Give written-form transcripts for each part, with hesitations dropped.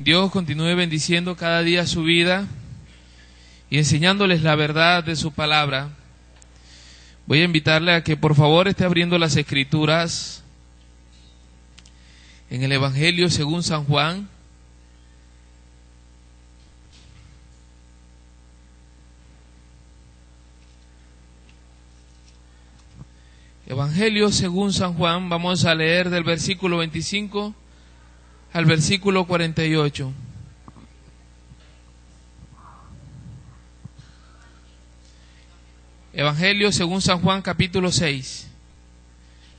Dios continúe bendiciendo cada día su vida y enseñándoles la verdad de su palabra. Voy a invitarle a que por favor esté abriendo las Escrituras en el Evangelio según San Juan. Evangelio según San Juan, vamos a leer del versículo 25 al versículo 48. Evangelio según San Juan, capítulo 6,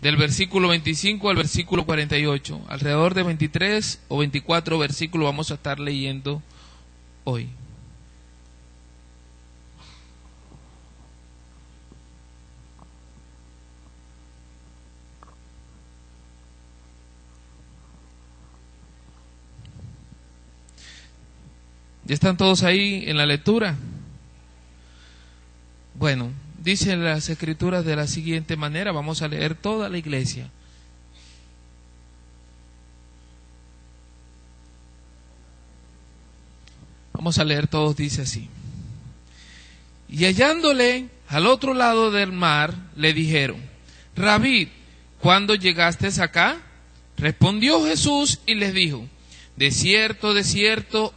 del versículo 25 al versículo 48. Alrededor de 23 o 24 versículos vamos a estar leyendo hoy. ¿Ya están todos ahí en la lectura? Bueno, dicen las Escrituras de la siguiente manera, vamos a leer toda la iglesia. Vamos a leer todos, dice así. Y hallándole al otro lado del mar, le dijeron: Rabí, ¿cuándo llegaste acá? Respondió Jesús y les dijo: de cierto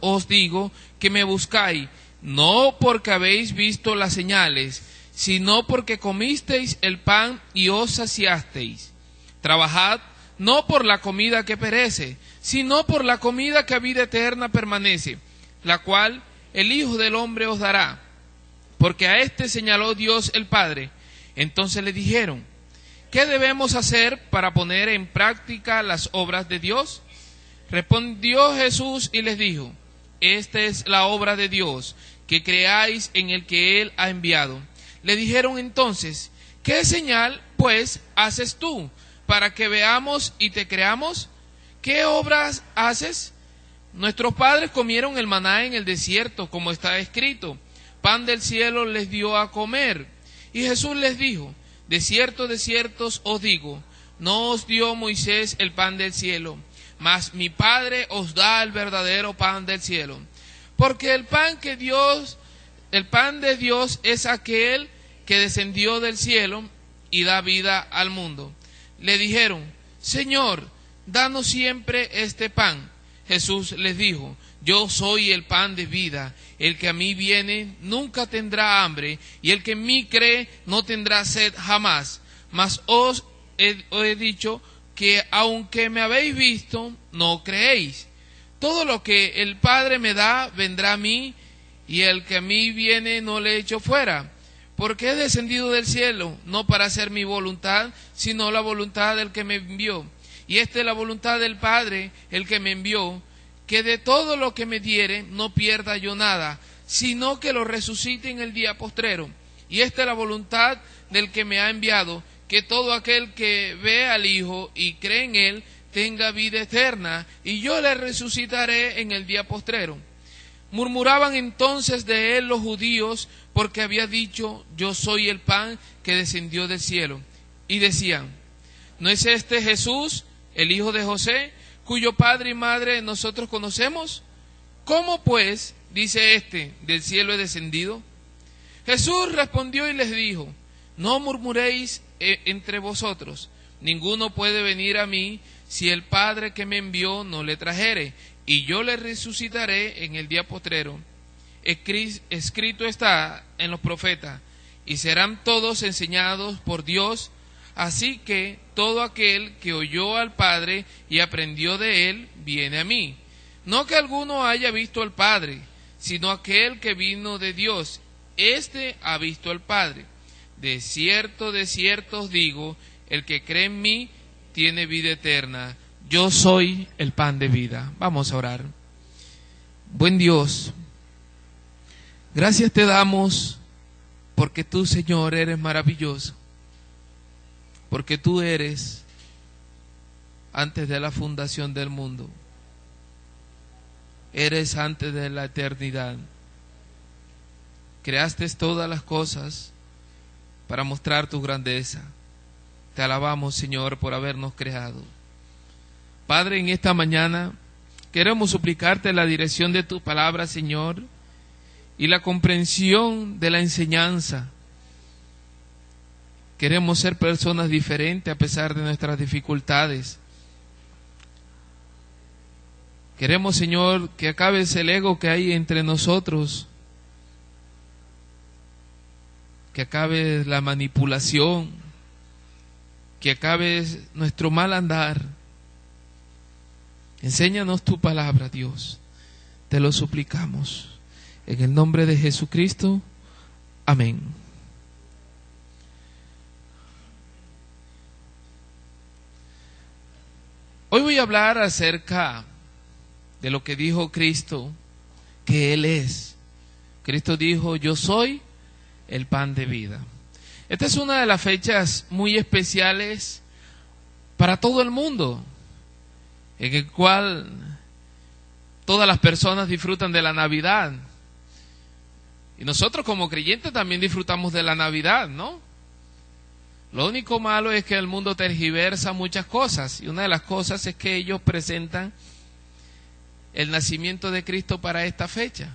os digo que me buscáis, no porque habéis visto las señales, sino porque comisteis el pan y os saciasteis. Trabajad no por la comida que perece, sino por la comida que a vida eterna permanece, la cual el Hijo del Hombre os dará, porque a éste señaló Dios el Padre. Entonces le dijeron: ¿qué debemos hacer para poner en práctica las obras de Dios? Respondió Jesús y les dijo: esta es la obra de Dios, que creáis en el que Él ha enviado. Le dijeron entonces: ¿qué señal, pues, haces tú, para que veamos y te creamos? ¿Qué obras haces? Nuestros padres comieron el maná en el desierto, como está escrito: pan del cielo les dio a comer. Y Jesús les dijo: de cierto os digo, no os dio Moisés el pan del cielo, mas mi Padre os da el verdadero pan del cielo. Porque el pan de Dios es aquel que descendió del cielo y da vida al mundo. Le dijeron: Señor, danos siempre este pan. Jesús les dijo: yo soy el pan de vida. El que a mí viene nunca tendrá hambre, y el que en mí cree no tendrá sed jamás. Mas os he dicho que aunque me habéis visto, no creéis. Todo lo que el Padre me da vendrá a mí, y el que a mí viene no le echo fuera. Porque he descendido del cielo, no para hacer mi voluntad, sino la voluntad del que me envió. Y esta es la voluntad del Padre, el que me envió, que de todo lo que me diere no pierda yo nada, sino que lo resucite en el día postrero. Y esta es la voluntad del que me ha enviado, que todo aquel que ve al Hijo y cree en Él tenga vida eterna, y yo le resucitaré en el día postrero. Murmuraban entonces de él los judíos, porque había dicho: yo soy el pan que descendió del cielo. Y decían: ¿no es este Jesús, el hijo de José, cuyo padre y madre nosotros conocemos? ¿Cómo pues dice este: del cielo he descendido? Jesús respondió y les dijo: no murmuréis entre vosotros. Ninguno puede venir a mí si el Padre que me envió no le trajere, y yo le resucitaré en el día postrero. Escrito está en los profetas: y serán todos enseñados por Dios. Así que todo aquel que oyó al Padre y aprendió de él, viene a mí. No que alguno haya visto al Padre, sino aquel que vino de Dios, éste ha visto al Padre. De cierto os digo, el que cree en mí tiene vida eterna. Yo soy el pan de vida. Vamos a orar. Buen Dios, gracias te damos porque tú, Señor, eres maravilloso. Porque tú eres antes de la fundación del mundo. Eres antes de la eternidad. Creaste todas las cosas para mostrar tu grandeza. Te alabamos, Señor, por habernos creado. Padre, en esta mañana queremos suplicarte la dirección de tu palabra, Señor, y la comprensión de la enseñanza. Queremos ser personas diferentes a pesar de nuestras dificultades. Queremos, Señor, que acabe el ego que hay entre nosotros, que acabe la manipulación, que acabe nuestro mal andar. Enséñanos tu palabra, Dios. Te lo suplicamos. En el nombre de Jesucristo. Amén. Hoy voy a hablar acerca de lo que dijo Cristo, que Él es. Cristo dijo, yo soy el pan de vida. Esta es una de las fechas muy especiales para todo el mundo, en el cual todas las personas disfrutan de la Navidad. Y nosotros como creyentes también disfrutamos de la Navidad, ¿no? Lo único malo es que el mundo tergiversa muchas cosas, y una de las cosas es que ellos presentan el nacimiento de Cristo para esta fecha.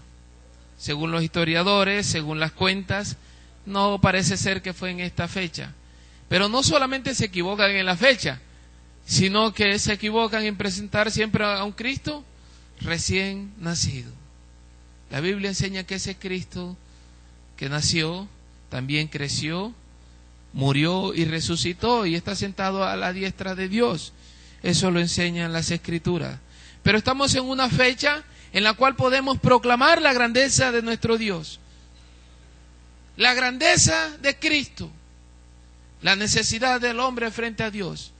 Según los historiadores, según las cuentas, no parece ser que fue en esta fecha. Pero no solamente se equivocan en la fecha, sino que se equivocan en presentar siempre a un Cristo recién nacido. La Biblia enseña que ese Cristo que nació, también creció, murió y resucitó y está sentado a la diestra de Dios. Eso lo enseñan las Escrituras. Pero estamos en una fecha en la cual podemos proclamar la grandeza de nuestro Dios, la grandeza de Cristo, la necesidad del hombre frente a Dios.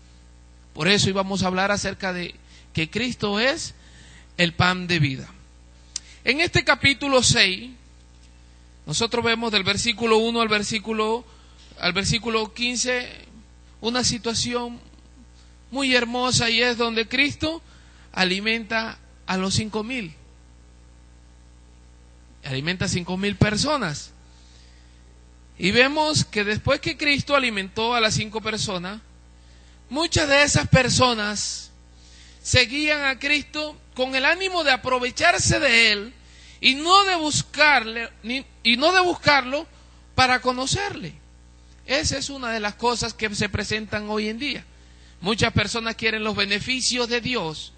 Por eso íbamos a hablar acerca de que Cristo es el pan de vida. En este capítulo 6, nosotros vemos del versículo 1 al versículo 15 una situación muy hermosa, y es donde Cristo alimenta a los 5,000. Alimenta a 5,000 personas. Y vemos que después que Cristo alimentó a las 5 personas, muchas de esas personas seguían a Cristo con el ánimo de aprovecharse de Él y no de buscarlo para conocerle. Esa es una de las cosas que se presentan hoy en día. Muchas personas quieren los beneficios de Dios,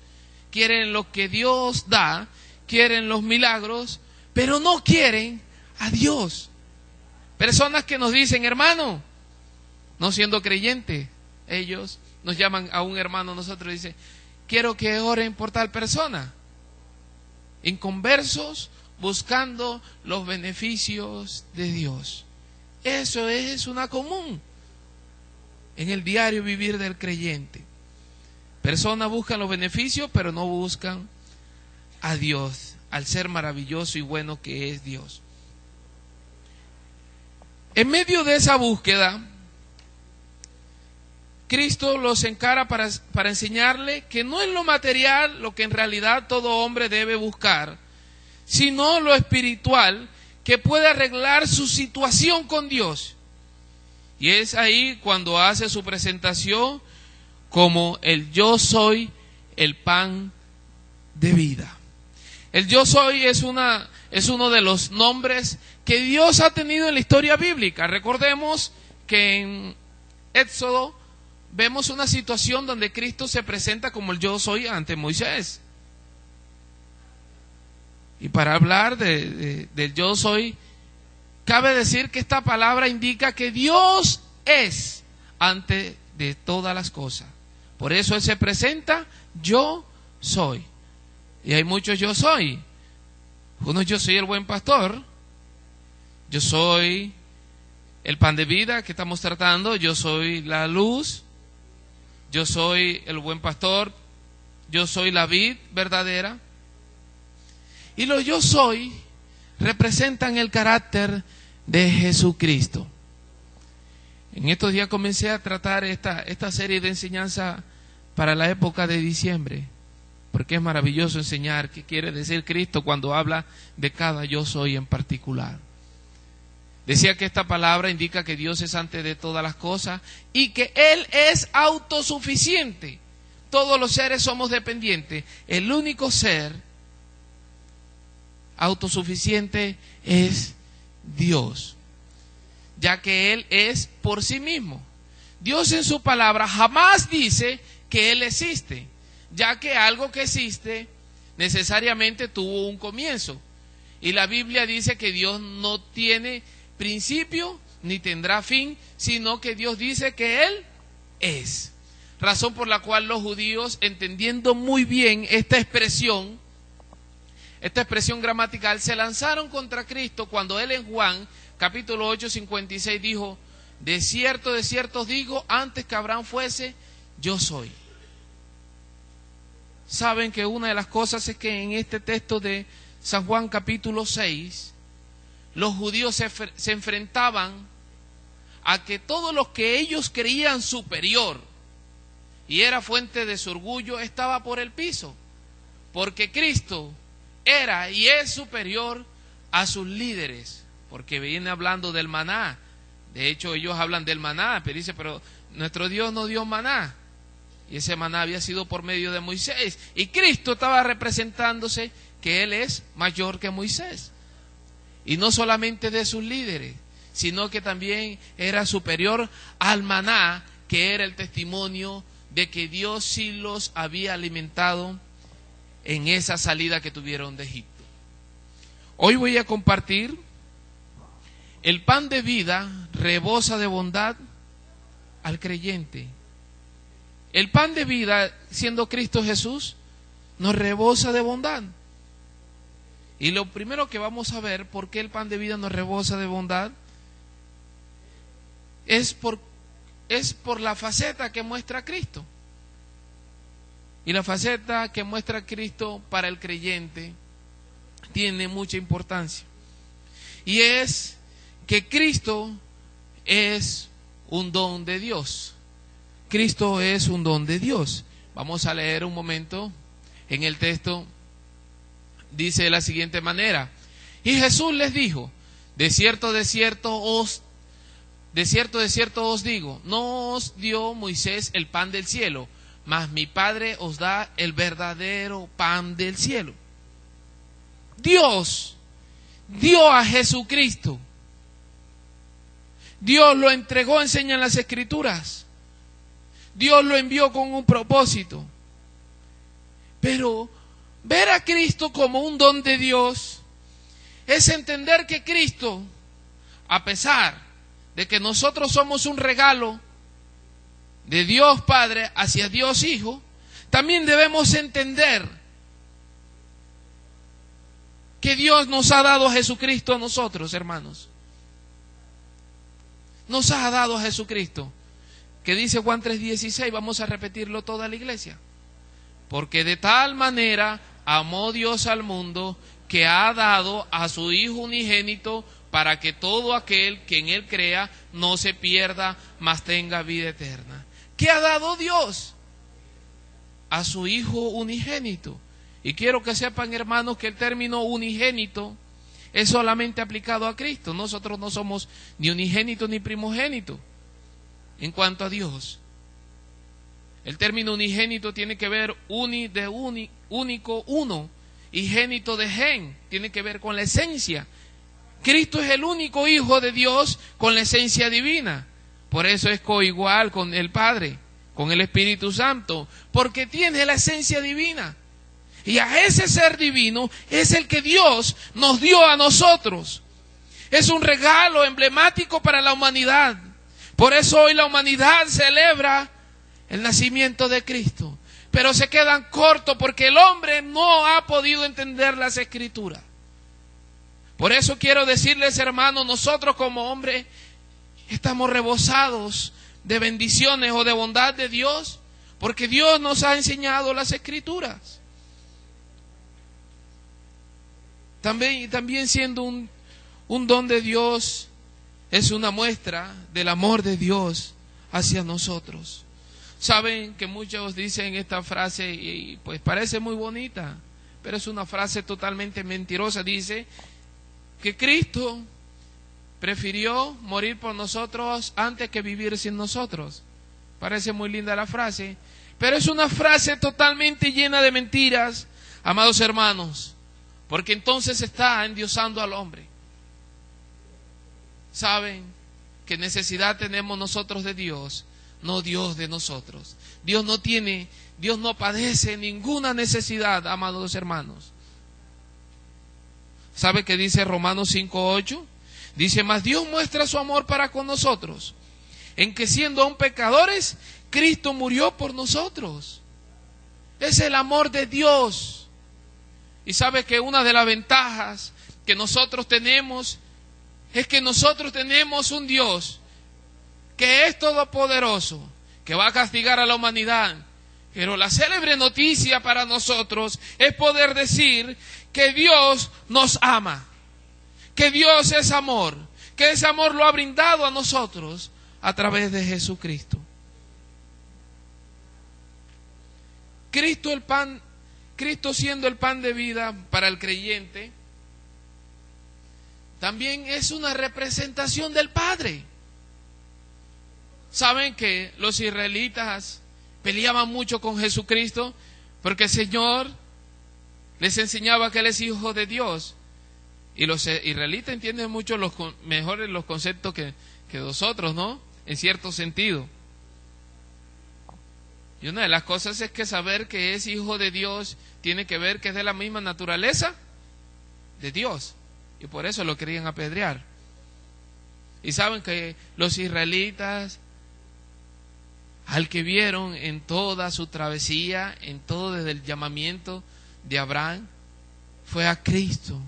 quieren lo que Dios da, quieren los milagros, pero no quieren a Dios. Personas que nos dicen, hermano, no siendo creyentes, ellos nos llaman a un hermano, nosotros dicen, quiero que oren por tal persona. Inconversos, buscando los beneficios de Dios. Eso es una común en el diario vivir del creyente. Personas buscan los beneficios, pero no buscan a Dios, al ser maravilloso y bueno que es Dios. En medio de esa búsqueda, Cristo los encara para enseñarle que no es lo material lo que en realidad todo hombre debe buscar, sino lo espiritual que puede arreglar su situación con Dios. Y es ahí cuando hace su presentación como el yo soy el pan de vida. El yo soy es uno de los nombres que Dios ha tenido en la historia bíblica. Recordemos que en Éxodo vemos una situación donde Cristo se presenta como el yo soy ante Moisés. Y para hablar del yo soy, cabe decir que esta palabra indica que Dios es ante de todas las cosas. Por eso Él se presenta, yo soy. Y hay muchos yo soy. Uno, yo soy el buen pastor. Yo soy el pan de vida que estamos tratando. Yo soy la luz. Yo soy el buen pastor. Yo soy la vid verdadera. Y los yo soy representan el carácter de Jesucristo. En estos días comencé a tratar esta serie de enseñanza para la época de diciembre, porque es maravilloso enseñar qué quiere decir Cristo cuando habla de cada yo soy en particular. Decía que esta palabra indica que Dios es antes de todas las cosas y que Él es autosuficiente. todos los seres somos dependientes. El único ser autosuficiente es Dios, ya que Él es por sí mismo. Dios en su palabra jamás dice que Él existe, ya que algo que existe necesariamente tuvo un comienzo. Y la Biblia dice que Dios no tiene principio ni tendrá fin, sino que Dios dice que Él es. Razón por la cual los judíos, entendiendo muy bien esta expresión gramatical, se lanzaron contra Cristo cuando Él en Juan capítulo 8, 56 dijo: de cierto os digo, antes que Abraham fuese, yo soy. Saben que una de las cosas es que en este texto de San Juan capítulo 6, los judíos se enfrentaban a que todo lo que ellos creían superior y era fuente de su orgullo estaba por el piso, porque Cristo era y es superior a sus líderes, porque viene hablando del maná. De hecho, ellos hablan del maná, pero dice, pero nuestro Dios no dio maná, y ese maná había sido por medio de Moisés, y Cristo estaba representándose que Él es mayor que Moisés, y no solamente de sus líderes, sino que también era superior al maná, que era el testimonio de que Dios sí los había alimentado en esa salida que tuvieron de Egipto. Hoy voy a compartir: el pan de vida rebosa de bondad al creyente. El pan de vida, siendo Cristo Jesús, nos rebosa de bondad. Y lo primero que vamos a ver, por qué el pan de vida nos rebosa de bondad, es por la faceta que muestra Cristo. Y la faceta que muestra Cristo para el creyente tiene mucha importancia. Y es que Cristo es un don de Dios. Cristo es un don de Dios. Vamos a leer un momento en el texto. Dice de la siguiente manera: y Jesús les dijo: de cierto os digo, no os dio Moisés el pan del cielo, mas mi Padre os da el verdadero pan del cielo. Dios dio a Jesucristo. Dios lo entregó, enseñan las Escrituras. Dios lo envió con un propósito. Pero ver a Cristo como un don de Dios es entender que Cristo, a pesar de que nosotros somos un regalo de Dios Padre hacia Dios Hijo, también debemos entender que Dios nos ha dado a Jesucristo a nosotros, hermanos. Nos ha dado a Jesucristo, que dice Juan 3:16, vamos a repetirlo toda la iglesia. Porque de tal manera amó Dios al mundo, que ha dado a su Hijo unigénito, para que todo aquel que en Él crea no se pierda, mas tenga vida eterna. ¿Qué ha dado Dios? A su Hijo unigénito. Y quiero que sepan, hermanos, que el término unigénito es solamente aplicado a Cristo. Nosotros no somos ni unigénito ni primogénito en cuanto a Dios. El término unigénito tiene que ver único, uno, y génito de gen, tiene que ver con la esencia. Cristo es el único Hijo de Dios con la esencia divina. Por eso es coigual con el Padre, con el Espíritu Santo, porque tiene la esencia divina. Y a ese ser divino es el que Dios nos dio a nosotros. Es un regalo emblemático para la humanidad. Por eso hoy la humanidad celebra el nacimiento de Cristo. Pero se quedan cortos porque el hombre no ha podido entender las Escrituras. Por eso quiero decirles, hermanos, nosotros como hombres estamos rebosados de bendiciones o de bondad de Dios, porque Dios nos ha enseñado las Escrituras. También siendo un don de Dios, es una muestra del amor de Dios hacia nosotros. Saben que muchos dicen esta frase y pues parece muy bonita, pero es una frase totalmente mentirosa. Dice que Cristo prefirió morir por nosotros antes que vivir sin nosotros. Parece muy linda la frase, Pero es una frase totalmente llena de mentiras, amados hermanos, porque entonces está endiosando al hombre. ¿Saben qué necesidad tenemos nosotros de Dios? No Dios de nosotros. Dios no padece ninguna necesidad, amados hermanos. ¿Sabe qué dice Romanos 5:8? Dice, mas Dios muestra su amor para con nosotros, en que siendo aún pecadores, Cristo murió por nosotros. Es el amor de Dios. Y sabe que una de las ventajas que nosotros tenemos es que nosotros tenemos un Dios que es todopoderoso, que va a castigar a la humanidad. Pero la célebre noticia para nosotros es poder decir que Dios nos ama, que Dios es amor, que ese amor lo ha brindado a nosotros a través de Jesucristo. Cristo siendo el pan de vida para el creyente, también es una representación del Padre. Saben que los israelitas peleaban mucho con Jesucristo porque el Señor les enseñaba que Él es hijo de Dios. Y los israelitas entienden mucho mejores los conceptos que nosotros, ¿no? En cierto sentido. Y una de las cosas es que saber que es hijo de Dios tiene que ver que es de la misma naturaleza de Dios. Y por eso lo querían apedrear. Y saben que los israelitas, al que vieron en toda su travesía, en todo desde el llamamiento de Abraham, fue a Cristo.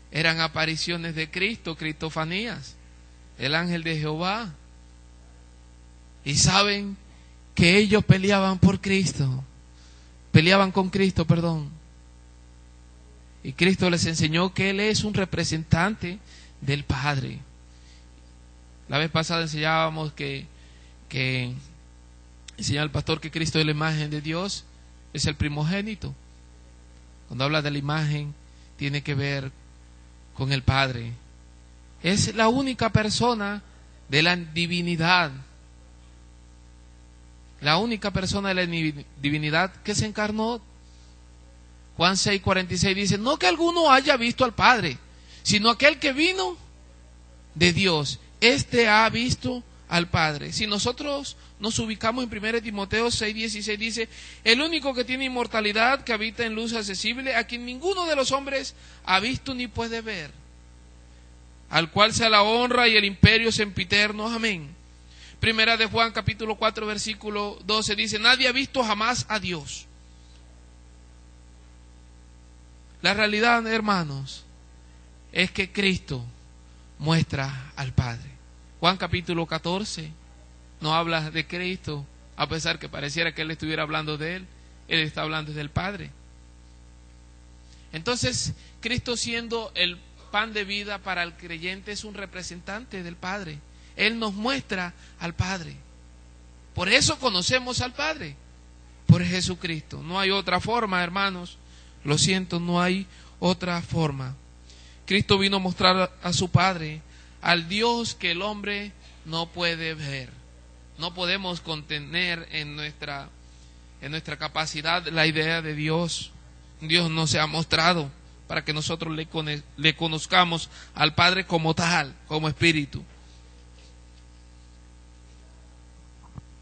Eran apariciones de Cristo, cristofanías, el ángel de Jehová. Y saben que ellos peleaban por Cristo, peleaban con Cristo, perdón. Y Cristo les enseñó que Él es un representante del Padre. La vez pasada enseñábamos enseñaba el pastor que Cristo es la imagen de Dios, es el primogénito. Cuando habla de la imagen, tiene que ver con el Padre. Es la única persona de la divinidad, la única persona de la divinidad que se encarnó. Juan 6:46 dice, no que alguno haya visto al Padre, sino aquel que vino de Dios, este ha visto al Padre. Si nosotros nos ubicamos en 1 Timoteo 6:16 dice, el único que tiene inmortalidad, que habita en luz accesible, a quien ninguno de los hombres ha visto ni puede ver, al cual sea la honra y el imperio sempiterno. Amén. Primera de Juan capítulo 4 versículo 12 dice, nadie ha visto jamás a Dios. La realidad, hermanos, es que Cristo muestra al Padre. Juan capítulo 14 no habla de Cristo, a pesar que pareciera que Él estuviera hablando de Él. Él está hablando del Padre. Entonces, Cristo siendo el pan de vida para el creyente es un representante del Padre. Él nos muestra al Padre. Por eso conocemos al Padre, por Jesucristo. No hay otra forma, hermanos. Lo siento, no hay otra forma. Cristo vino a mostrar a su Padre, al Dios que el hombre no puede ver. No podemos contener en nuestra capacidad la idea de Dios. Dios no se ha mostrado para que nosotros le conozcamos al Padre como tal, como Espíritu.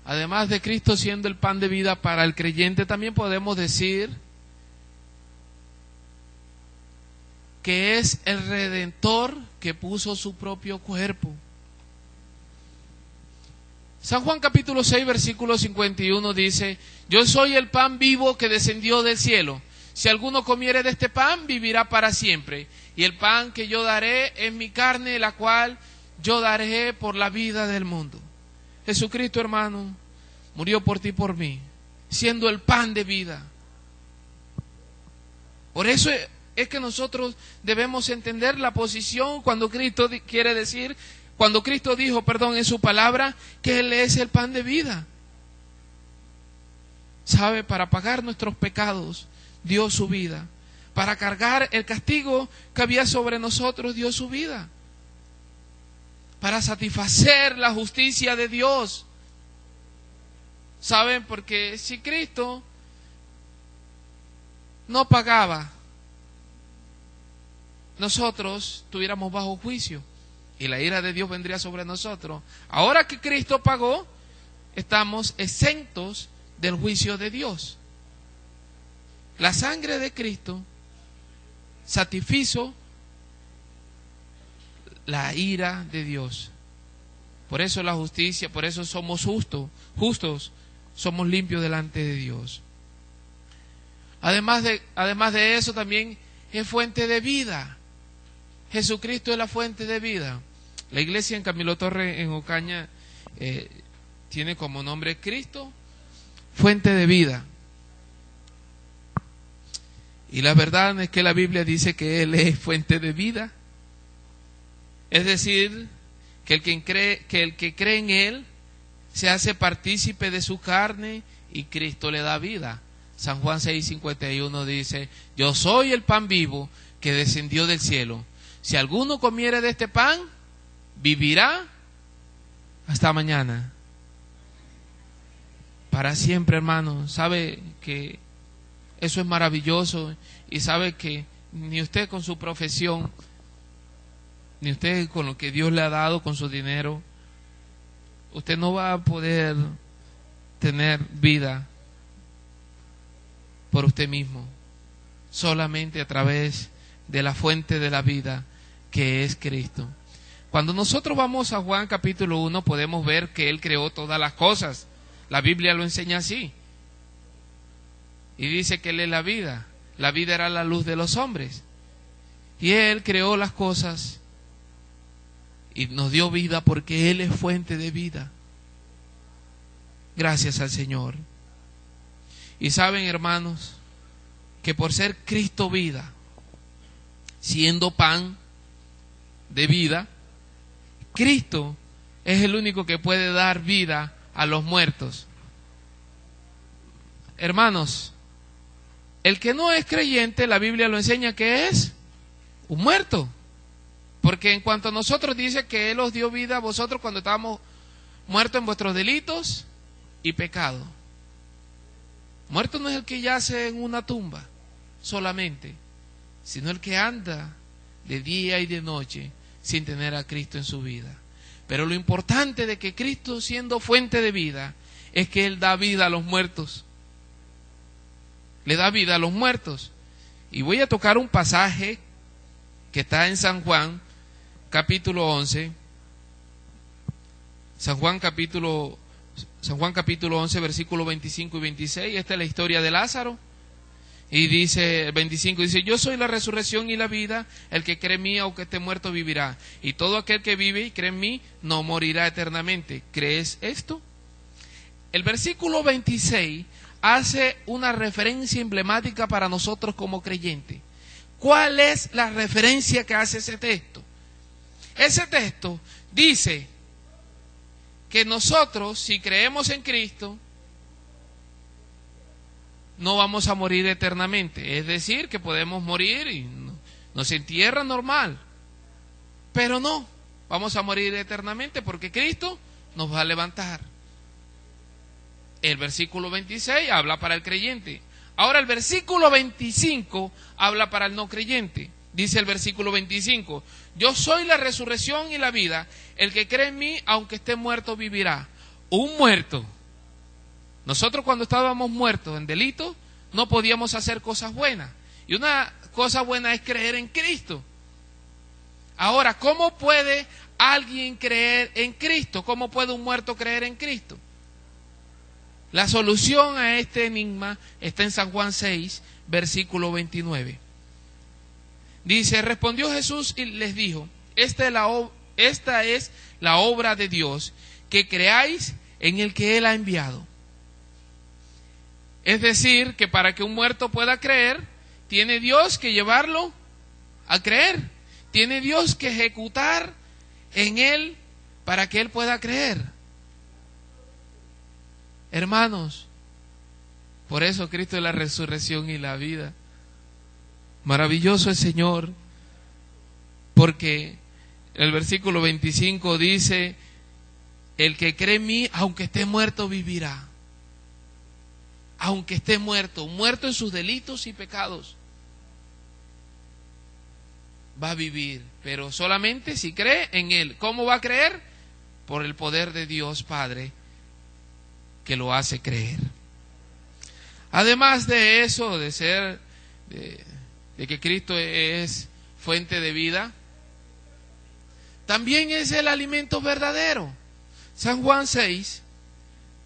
Además de Cristo siendo el pan de vida para el creyente, también podemos decir que es el Redentor que puso su propio cuerpo. San Juan capítulo 6 versículo 51 dice, yo soy el pan vivo que descendió del cielo. Si alguno comiere de este pan, vivirá para siempre. Y el pan que yo daré es mi carne, la cual yo daré por la vida del mundo. Jesucristo, hermano, murió por ti y por mí, siendo el pan de vida. Por eso es que nosotros debemos entender la posición cuando Cristo dijo en su palabra que Él es el pan de vida. ¿Sabe? Para pagar nuestros pecados dio su vida. Para cargar el castigo que había sobre nosotros dio su vida. Para satisfacer la justicia de Dios ¿Saben? Porque si Cristo no pagaba, nosotros estuviéramos bajo juicio y la ira de Dios vendría sobre nosotros. Ahora que Cristo pagó, estamos exentos del juicio de Dios. La sangre de Cristo satisfizo la ira de Dios. Por eso la justicia, por eso somos justos, somos limpios delante de Dios. Además de eso, también es fuente de vida. Jesucristo es la fuente de vida. La iglesia en Camilo Torre, en Ocaña, tiene como nombre Cristo, fuente de vida. Y la verdad es que la Biblia dice que Él es fuente de vida. Es decir, que el que cree en Él se hace partícipe de su carne y Cristo le da vida. San Juan 6:51 dice: yo soy el pan vivo que descendió del cielo. Si alguno comiere de este pan, vivirá hasta mañana. Para siempre, hermano. Sabe que eso es maravilloso y sabe que ni usted con su profesión, ni usted con lo que Dios le ha dado, con su dinero, usted no va a poder tener vida por usted mismo, solamente a través de la fuente de la vida que es Cristo. Cuando nosotros vamos a Juan capítulo 1 podemos ver que Él creó todas las cosas. La Biblia lo enseña así. Y dice que Él es la vida. La vida era la luz de los hombres. Y Él creó las cosas y nos dio vida porque Él es fuente de vida. Gracias al Señor. Y saben, hermanos, que por ser Cristo vida, siendo pan de vida, Cristo es el único que puede dar vida a los muertos. Hermanos, el que no es creyente, la Biblia lo enseña que es un muerto. Porque en cuanto a nosotros dice que Él os dio vida a vosotros cuando estábamos muertos en vuestros delitos y pecados. Muerto no es el que yace en una tumba solamente, sino el que anda de día y de noche sin tener a Cristo en su vida. Pero lo importante de que Cristo, siendo fuente de vida, es que Él da vida a los muertos. Le da vida a los muertos. Y voy a tocar un pasaje que está en San Juan, capítulo 11. San Juan capítulo 11, versículos 25 y 26. Esta es la historia de Lázaro. Y dice, el 25 dice: yo soy la resurrección y la vida, el que cree en mí, aunque esté muerto, vivirá. Y todo aquel que vive y cree en mí, no morirá eternamente. ¿Crees esto? El versículo 26 hace una referencia emblemática para nosotros como creyentes. ¿Cuál es la referencia que hace ese texto? Ese texto dice que nosotros, si creemos en Cristo, no vamos a morir eternamente. Es decir, que podemos morir y nos entierra normal. Pero no, vamos a morir eternamente porque Cristo nos va a levantar. El versículo 26 habla para el creyente. Ahora el versículo 25 habla para el no creyente. Dice el versículo 25: yo soy la resurrección y la vida, el que cree en mí, aunque esté muerto, vivirá. Un muerto. Nosotros cuando estábamos muertos en delitos, no podíamos hacer cosas buenas. Y una cosa buena es creer en Cristo. Ahora, ¿cómo puede alguien creer en Cristo? ¿Cómo puede un muerto creer en Cristo? La solución a este enigma está en San Juan 6, versículo 29. Dice: respondió Jesús y les dijo: esta es la obra de Dios, que creáis en el que Él ha enviado. Es decir, que para que un muerto pueda creer, tiene Dios que llevarlo a creer. Tiene Dios que ejecutar en Él para que Él pueda creer. Hermanos, por eso Cristo es la resurrección y la vida. Maravilloso el Señor, porque el versículo 25 dice: el que cree en mí, aunque esté muerto, vivirá. aunque esté muerto, muerto en sus delitos y pecados, va a vivir, pero solamente si cree en Él. ¿Cómo va a creer? Por el poder de Dios Padre que lo hace creer. Además de eso, de ser, de que Cristo es fuente de vida, también es el alimento verdadero. San Juan 6,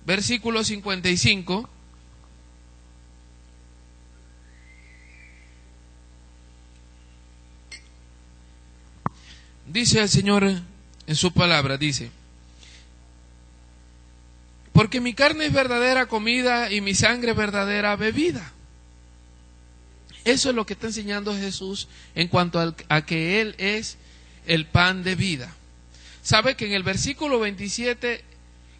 versículo 55. Dice el Señor en su palabra, dice: porque mi carne es verdadera comida y mi sangre es verdadera bebida. Eso es lo que está enseñando Jesús en cuanto a que Él es el pan de vida. Sabe que en el versículo 27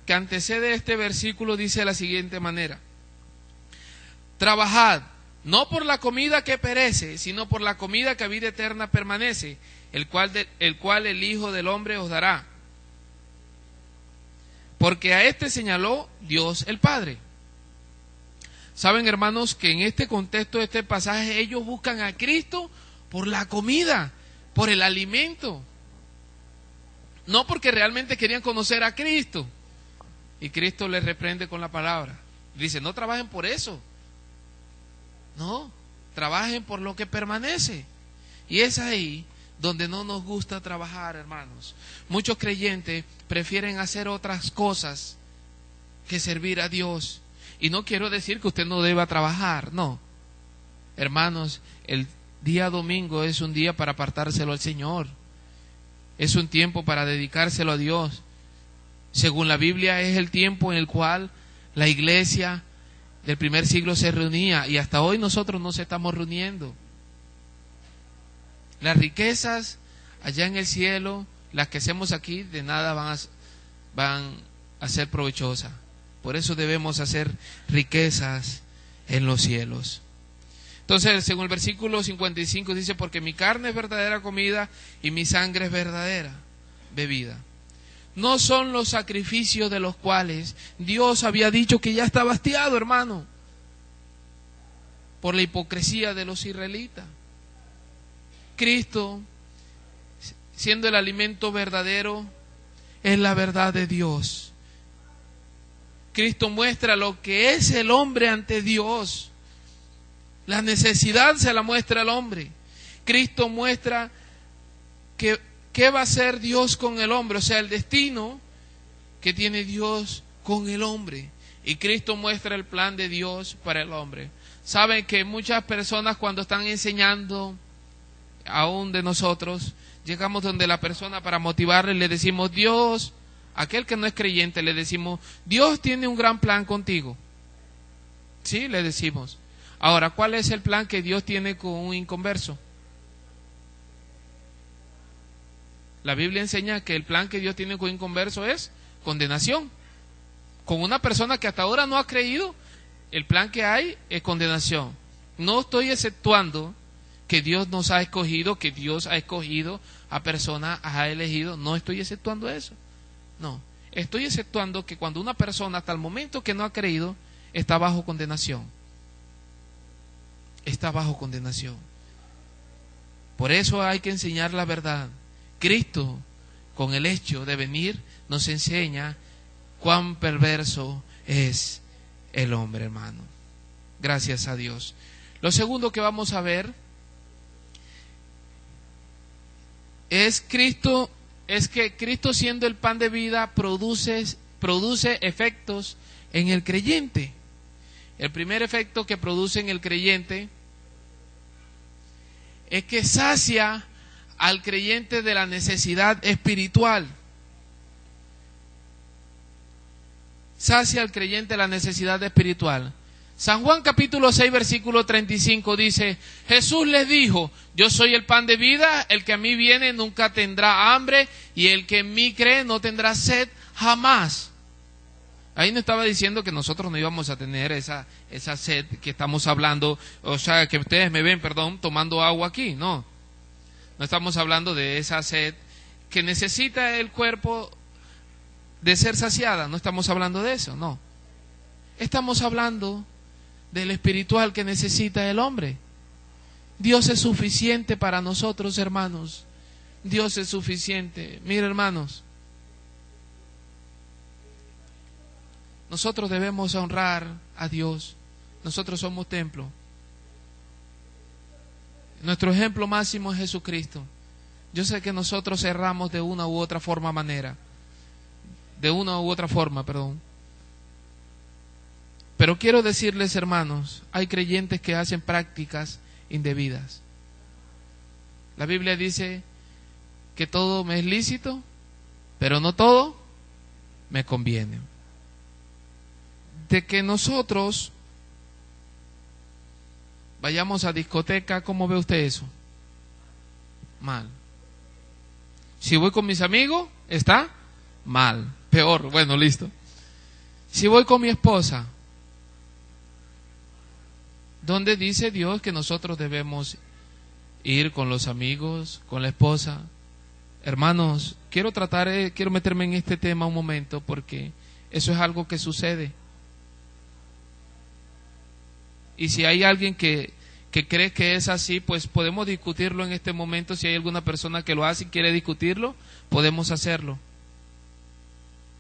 que antecede este versículo dice de la siguiente manera: trabajad, no por la comida que perece, sino por la comida que a vida eterna permanece, el cual el Hijo del Hombre os dará. Porque a este señaló Dios el Padre. Saben, hermanos, que en este contexto de este pasaje ellos buscan a Cristo por la comida, por el alimento. No porque realmente querían conocer a Cristo. Y Cristo les reprende con la palabra. Dice, no trabajen por eso. No, trabajen por lo que permanece. Y es ahí donde no nos gusta trabajar, hermanos. Muchos creyentes prefieren hacer otras cosas que servir a Dios. Y no quiero decir que usted no deba trabajar, no. Hermanos, el día domingo es un día para apartárselo al Señor. Es un tiempo para dedicárselo a Dios. Según la Biblia, es el tiempo en el cual la iglesia del primer siglo se reunía, y hasta hoy nosotros nos estamos reuniendo. Las riquezas allá en el cielo, las que hacemos aquí, de nada van a ser provechosas. Por eso debemos hacer riquezas en los cielos. Entonces, según el versículo 55 dice, porque mi carne es verdadera comida y mi sangre es verdadera bebida. No son los sacrificios de los cuales Dios había dicho que ya estaba hastiado, hermano, por la hipocresía de los israelitas. Cristo, siendo el alimento verdadero, es la verdad de Dios. Cristo muestra lo que es el hombre ante Dios. La necesidad se la muestra al hombre. Cristo muestra que qué va a hacer Dios con el hombre, o sea, el destino que tiene Dios con el hombre. Y Cristo muestra el plan de Dios para el hombre. Saben que muchas personas cuando están enseñando, aún de nosotros, llegamos donde la persona para motivarle le decimos, Dios, aquel que no es creyente, le decimos, Dios tiene un gran plan contigo. Sí, le decimos. Ahora, ¿cuál es el plan que Dios tiene con un inconverso? La Biblia enseña que el plan que Dios tiene con un inconverso es condenación. Con una persona que hasta ahora no ha creído, el plan que hay es condenación. No estoy exceptuando que Dios nos ha escogido, que Dios ha escogido a personas, ha elegido. No estoy exceptuando eso. No, estoy exceptuando que cuando una persona hasta el momento que no ha creído, está bajo condenación. Está bajo condenación. Por eso hay que enseñar la verdad. Cristo, con el hecho de venir, nos enseña cuán perverso es el hombre, hermano. Gracias a Dios. Lo segundo que vamos a ver es que Cristo, siendo el pan de vida, produce efectos en el creyente. El primer efecto que produce en el creyente es que sacia al creyente de la necesidad espiritual. Sacia al creyente de la necesidad espiritual. San Juan capítulo 6 versículo 35 dice, Jesús les dijo, yo soy el pan de vida, el que a mí viene nunca tendrá hambre, y el que en mí cree no tendrá sed jamás. Ahí no estaba diciendo que nosotros no íbamos a tener esa sed que estamos hablando, o sea, que ustedes me ven, tomando agua aquí, no. No estamos hablando de esa sed que necesita el cuerpo de ser saciada, no estamos hablando de eso, no. Estamos hablando del espiritual que necesita el hombre. Dios es suficiente para nosotros, hermanos. Dios es suficiente. Mira, hermanos, nosotros debemos honrar a Dios. Nosotros somos templo. Nuestro ejemplo máximo es Jesucristo. Yo sé que nosotros erramos de una u otra forma, perdón. Pero quiero decirles, hermanos, hay creyentes que hacen prácticas indebidas. La Biblia dice que todo me es lícito, pero no todo me conviene. De que nosotros vayamos a discoteca, ¿cómo ve usted eso? Mal. Si voy con mis amigos, está mal. Peor, bueno, listo. Si voy con mi esposa, ¿dónde dice Dios que nosotros debemos ir con los amigos, con la esposa? Hermanos, quiero meterme en este tema un momento, porque eso es algo que sucede. Y si hay alguien que cree que es así, pues podemos discutirlo en este momento. Si hay alguna persona que lo hace y quiere discutirlo, podemos hacerlo.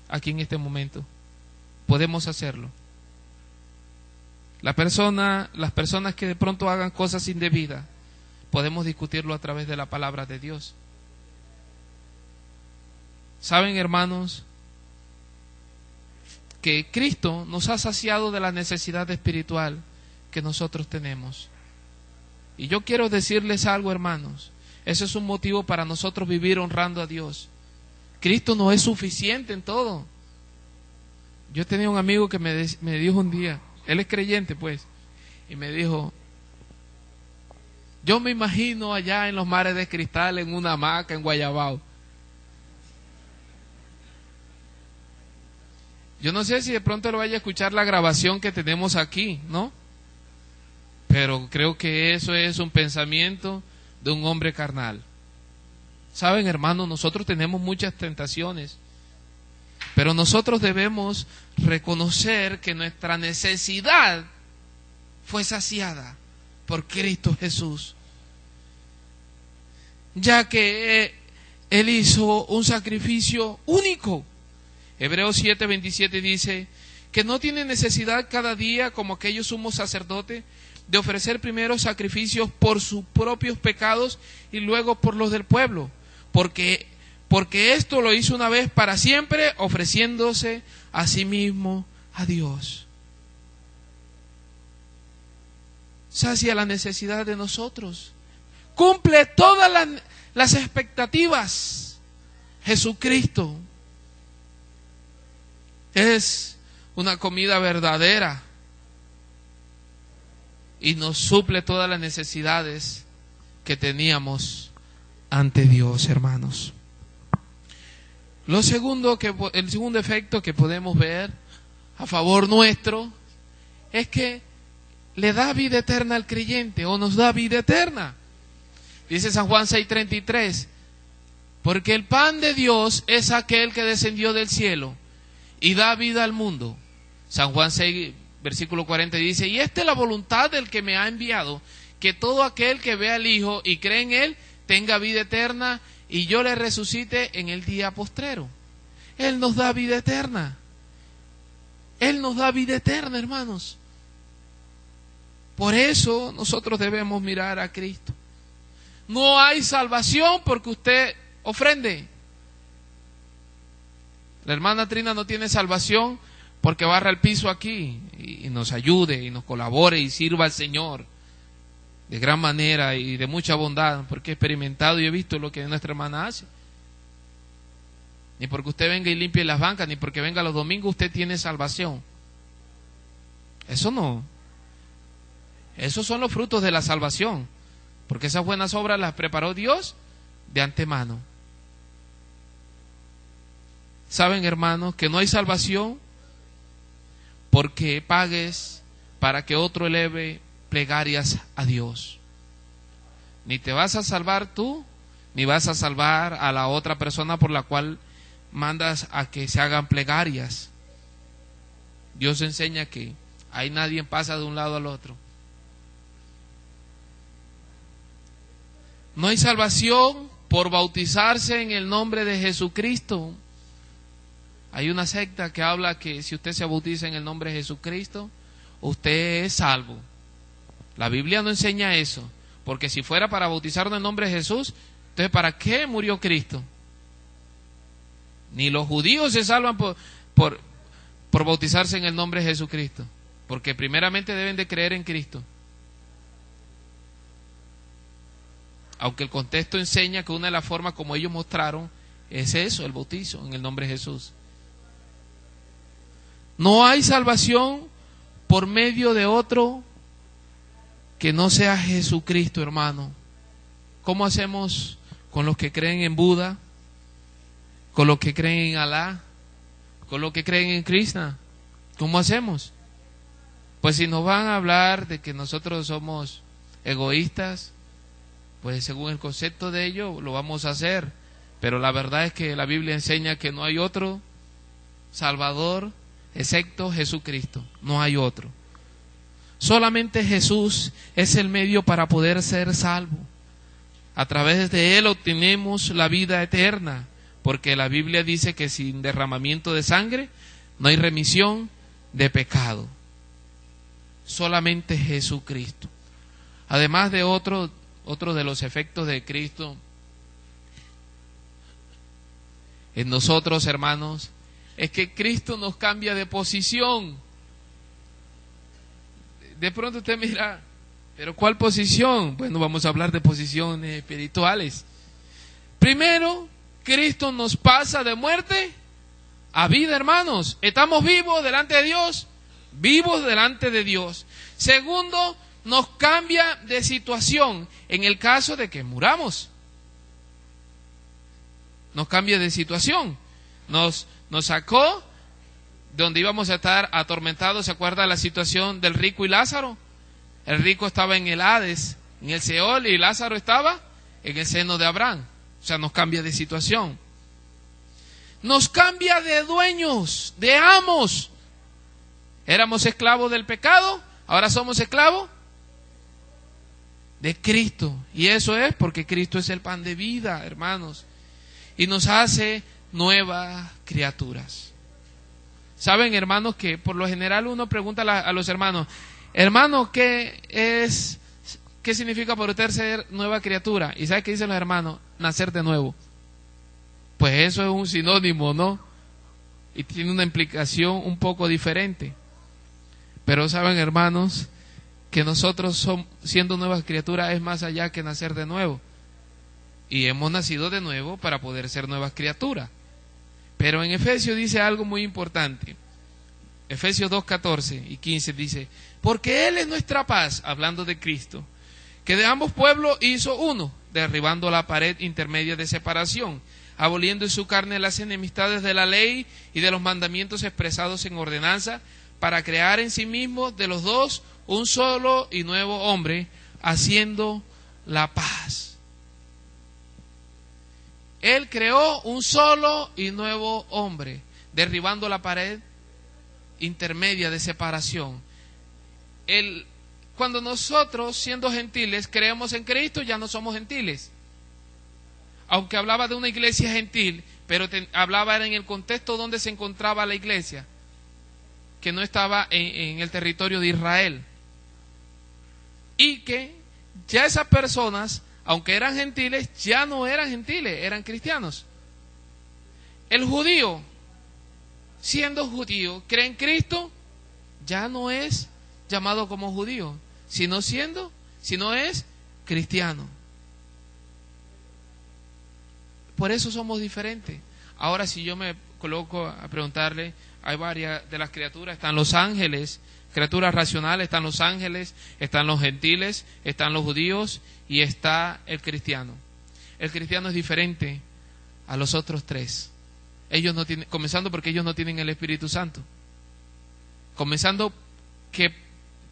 Aquí en este momento podemos hacerlo. Las personas que de pronto hagan cosas indebidas, podemos discutirlo a través de la palabra de Dios. Saben, hermanos, que Cristo nos ha saciado de la necesidad espiritual que nosotros tenemos. Y yo quiero decirles algo, hermanos, ese es un motivo para nosotros vivir honrando a Dios. Cristo no es suficiente en todo. Yo tenía un amigo que me dijo un día, él es creyente pues, y me dijo, yo me imagino allá en los mares de cristal, en una hamaca en Guayabao. Yo no sé si de pronto lo vaya a escuchar la grabación que tenemos aquí, ¿no? Pero creo que eso es un pensamiento de un hombre carnal. Saben, hermanos, nosotros tenemos muchas tentaciones, pero nosotros debemos reconocer que nuestra necesidad fue saciada por Cristo Jesús, ya que Él hizo un sacrificio único. Hebreos 7:27 dice que no tiene necesidad cada día, como aquellos sumos sacerdotes, de ofrecer primero sacrificios por sus propios pecados y luego por los del pueblo, porque esto lo hizo una vez para siempre, ofreciéndose a sí mismo a Dios. Sacia la necesidad de nosotros, cumple todas las expectativas. Jesucristo es una comida verdadera y nos suple todas las necesidades que teníamos ante Dios, hermanos. El segundo efecto que podemos ver a favor nuestro es que le da vida eterna al creyente, o nos da vida eterna. Dice San Juan 6:33, porque el pan de Dios es aquel que descendió del cielo y da vida al mundo. San Juan 6, versículo 40 dice, y esta es la voluntad del que me ha enviado, que todo aquel que vea al Hijo y cree en Él tenga vida eterna, y yo le resucite en el día postrero. Él nos da vida eterna. Él nos da vida eterna, hermanos. Por eso nosotros debemos mirar a Cristo. No hay salvación porque usted ofrende. La hermana Trina no tiene salvación porque barra el piso aquí y nos ayude y nos colabore y sirva al Señor de gran manera y de mucha bondad, porque he experimentado y he visto lo que nuestra hermana hace. Ni porque usted venga y limpie las bancas, ni porque venga los domingos usted tiene salvación. Eso no. Esos son los frutos de la salvación, porque esas buenas obras las preparó Dios de antemano. Saben, hermanos, que no hay salvación porque pagues para que otro eleve plegarias a Dios. Ni te vas a salvar tú, ni vas a salvar a la otra persona por la cual mandas a que se hagan plegarias. Dios enseña que Ahí nadie pasa de un lado al otro. No hay salvación por bautizarse en el nombre de Jesucristo. Hay una secta que habla que si usted se bautiza en el nombre de Jesucristo, usted es salvo. La Biblia no enseña eso, porque si fuera para bautizarnos en el nombre de Jesús, entonces ¿para qué murió Cristo? Ni los judíos se salvan por bautizarse en el nombre de Jesucristo, porque primeramente deben de creer en Cristo. Aunque el contexto enseña que una de las formas como ellos mostraron es eso, el bautizo en el nombre de Jesús. No hay salvación por medio de otro que no sea Jesucristo, hermano. ¿Cómo hacemos con los que creen en Buda, con los que creen en Alá, con los que creen en Krishna? ¿Cómo hacemos? Pues si nos van a hablar de que nosotros somos egoístas, pues según el concepto de ellos lo vamos a hacer, pero la verdad es que la Biblia enseña que no hay otro Salvador excepto Jesucristo, no hay otro. Solamente Jesús es el medio para poder ser salvo. A través de Él obtenemos la vida eterna, porque la Biblia dice que sin derramamiento de sangre no hay remisión de pecado. Solamente Jesucristo. Además de otro de los efectos de Cristo en nosotros, hermanos, es que Cristo nos cambia de posición. De pronto usted mira, ¿pero cuál posición? Bueno, vamos a hablar de posiciones espirituales. Primero, Cristo nos pasa de muerte a vida, hermanos. Estamos vivos delante de Dios, vivos delante de Dios. Segundo, nos cambia de situación en el caso de que muramos. Nos cambia de situación. Nos sacó de donde íbamos a estar atormentados. ¿Se acuerda la situación del rico y Lázaro? El rico estaba en el Hades, en el Seol, y Lázaro estaba en el seno de Abraham. O sea, nos cambia de situación. Nos cambia de dueños, de amos. Éramos esclavos del pecado, ahora somos esclavos de Cristo. Y eso es porque Cristo es el pan de vida, hermanos. Y nos hace nuevas criaturas. Saben, hermanos, que por lo general uno pregunta a los hermanos, hermano, ¿qué significa para usted ser nueva criatura? ¿Y sabe qué dicen los hermanos? Nacer de nuevo. Pues eso es un sinónimo, ¿no? Y tiene una implicación un poco diferente. Pero saben, hermanos, que nosotros siendo nuevas criaturas es más allá que nacer de nuevo. Y hemos nacido de nuevo para poder ser nuevas criaturas. Pero en Efesios dice algo muy importante. Efesios 2:14 y 15 dice, porque Él es nuestra paz, hablando de Cristo, que de ambos pueblos hizo uno, derribando la pared intermedia de separación, aboliendo en su carne las enemistades de la ley y de los mandamientos expresados en ordenanza, para crear en sí mismo de los dos un solo y nuevo hombre, haciendo la paz. Él creó un solo y nuevo hombre, derribando la pared intermedia de separación. Cuando nosotros, siendo gentiles, creemos en Cristo, ya no somos gentiles. Aunque hablaba de una iglesia gentil, pero hablaba en el contexto donde se encontraba la iglesia, que no estaba en el territorio de Israel. Y que ya esas personas, aunque eran gentiles, ya no eran gentiles, eran cristianos. El judío, siendo judío, cree en Cristo, ya no es llamado como judío, sino es cristiano. Por eso somos diferentes. Ahora, si yo me coloco a preguntarle, hay varias de las criaturas, están los ángeles, criaturas racionales, están los ángeles, están los gentiles, están los judíos y está el cristiano. El cristiano es diferente a los otros tres. Ellos no tienen, comenzando porque ellos no tienen el Espíritu Santo. Comenzando que